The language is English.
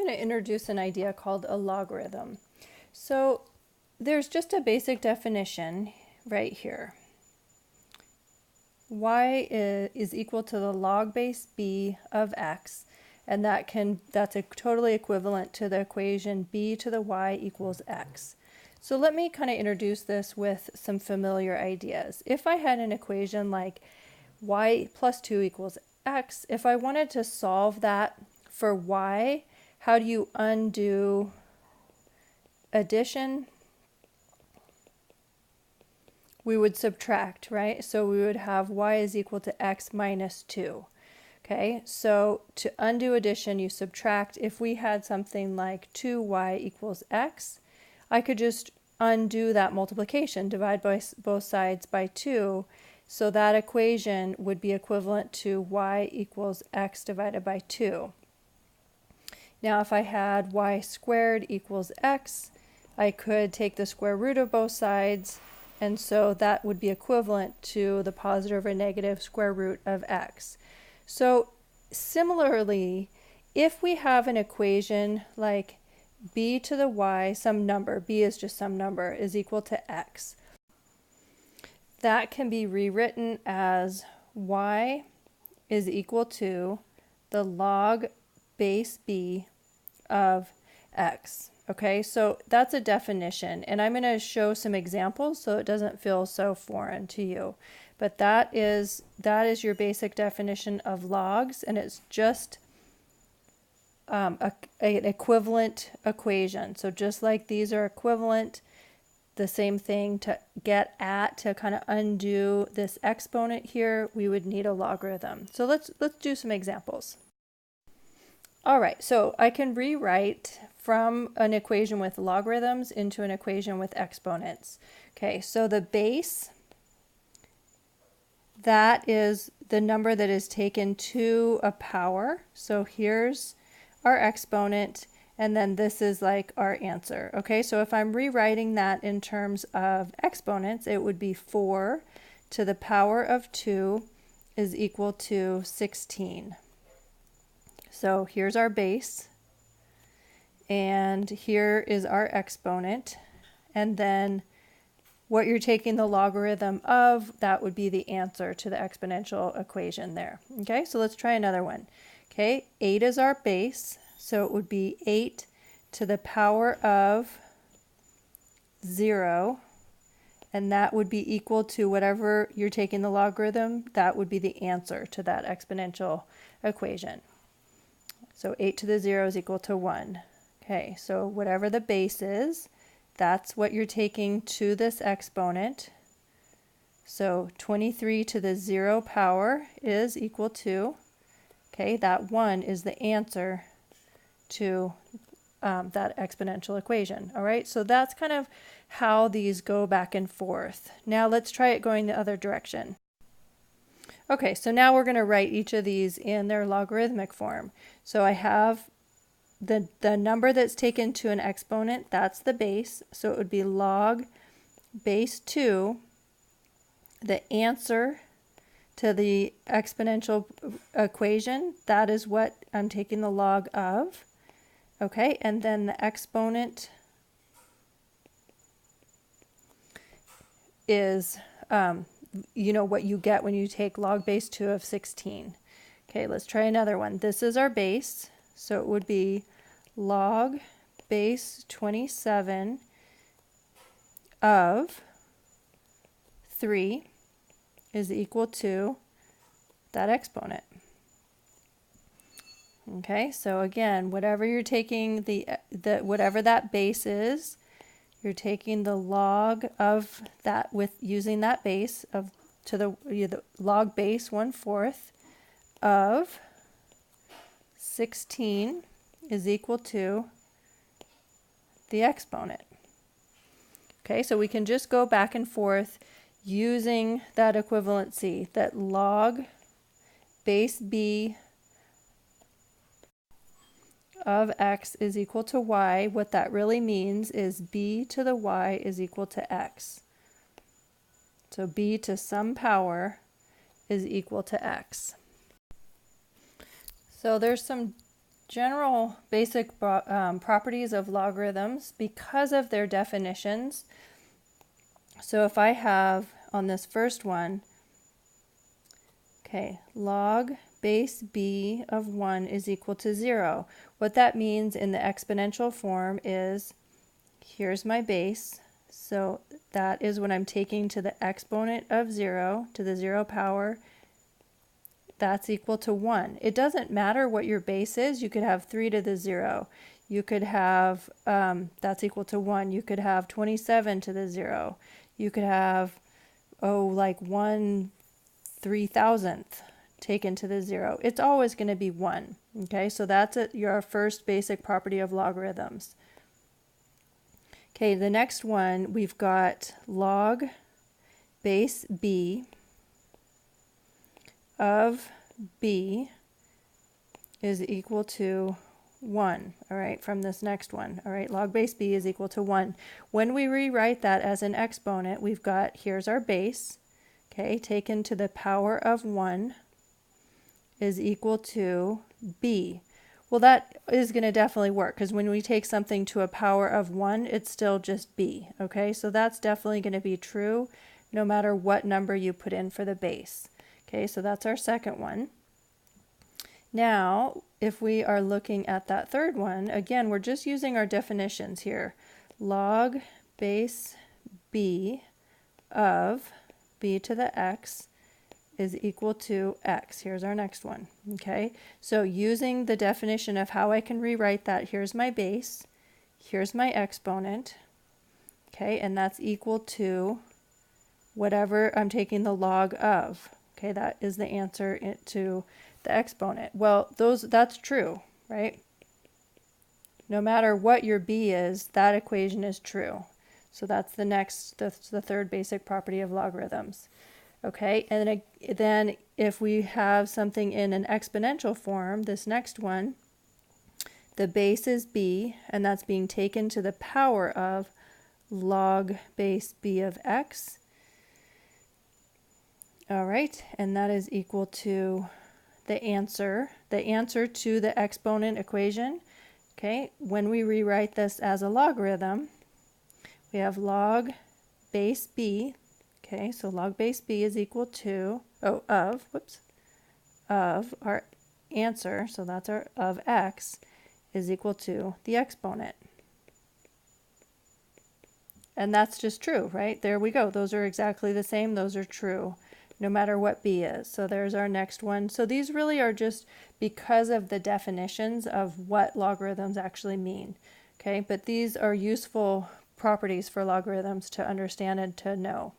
going to introduce an idea called a logarithm. So there's just a basic definition right here. Y is equal to the log base b of x, and that's totally equivalent to the equation b to the y equals x. So let me kind of introduce this with some familiar ideas. If I had an equation like y plus 2 equals x, if I wanted to solve that for y, how do you undo addition? We would subtract, right? So we would have y is equal to x minus 2. Okay, so to undo addition, you subtract. If we had something like 2y equals x, I could just undo that multiplication, divide by both sides by 2, so that equation would be equivalent to y equals x divided by 2. Now if I had y squared equals x, I could take the square root of both sides, and so that would be equivalent to the positive or negative square root of x. So similarly, if we have an equation like b to the y, some number, b is just some number, is equal to x, that can be rewritten as y is equal to the log base b of x. Okay, so that's a definition, and I'm going to show some examples so it doesn't feel so foreign to you. But that is your basic definition of logs, and it's just an equivalent equation. So just like these are equivalent, the same thing to get at, to kind of undo this exponent here, we would need a logarithm. So let's do some examples. All right, so I can rewrite from an equation with logarithms into an equation with exponents. Okay, so the base, that is the number that is taken to a power. So here's our exponent, and then this is like our answer. Okay, so if I'm rewriting that in terms of exponents, it would be 4 to the power of 2 is equal to 16. So here's our base, and here is our exponent, and then what you're taking the logarithm of, that would be the answer to the exponential equation there. Okay, so let's try another one. Okay, 8 is our base, so it would be 8 to the power of 0, and that would be equal to whatever you're taking the logarithm, that would be the answer to that exponential equation. So 8 to the 0 is equal to 1. Okay, so whatever the base is, that's what you're taking to this exponent. So 23 to the 0 power is equal to, okay, that 1 is the answer to that exponential equation. All right, so that's kind of how these go back and forth. Now let's try it going the other direction. Okay, so now we're going to write each of these in their logarithmic form. So I have the number that's taken to an exponent, that's the base. So it would be log base 2. The answer to the exponential equation, that is what I'm taking the log of. Okay, and then the exponent is you know what you get when you take log base 2 of 16. Okay, let's try another one. This is our base, so it would be log base 27 of 3 is equal to that exponent. Okay, so again, whatever you're taking whatever that base is, you're taking the log of that with using that base of to the log base 1/4 of 16 is equal to the exponent. Okay, so we can just go back and forth using that equivalency, that log base b of x is equal to y. What that really means is b to the y is equal to x. So b to some power is equal to x. So there's some general basic properties of logarithms because of their definitions. So if I have on this first one, okay, log base b of 1 is equal to 0. What that means in the exponential form is, here's my base, so that is what I'm taking to the exponent of 0, to the 0 power. That's equal to 1. It doesn't matter what your base is. You could have 3 to the 0. You could have, that's equal to 1. You could have 27 to the 0. You could have, like 1/3000th taken to the 0. It's always going to be 1. Okay, so that's your first basic property of logarithms. Okay, the next one, we've got log base b of b is equal to 1, all right, from this next one. All right, log base b is equal to 1. When we rewrite that as an exponent, we've got, here's our base, okay, taken to the power of 1 is equal to b. Well, that is going to definitely work, because when we take something to a power of 1, it's still just b, okay? So that's definitely going to be true no matter what number you put in for the base. Okay, so that's our second one. Now, if we are looking at that third one, again, we're just using our definitions here. Log base b of b to the x is equal to x. Here's our next one. Okay, so using the definition of how I can rewrite that, here's my base, here's my exponent, okay, and that's equal to whatever I'm taking the log of. Okay, that is the answer to the exponent. Well, that's true, right? No matter what your b is, that equation is true. So that's the third basic property of logarithms. Okay, and then if we have something in an exponential form, this next one, the base is b, and that's being taken to the power of log base b of x. All right, and that is equal to the answer to the exponent equation. Okay, when we rewrite this as a logarithm, we have log base b. Okay, so log base b is equal to, of our answer, so that's our of x, is equal to the exponent. And that's just true, right? There we go. Those are exactly the same. Those are true, no matter what b is. So there's our next one. So these really are just because of the definitions of what logarithms actually mean. Okay, but these are useful properties for logarithms to understand and to know.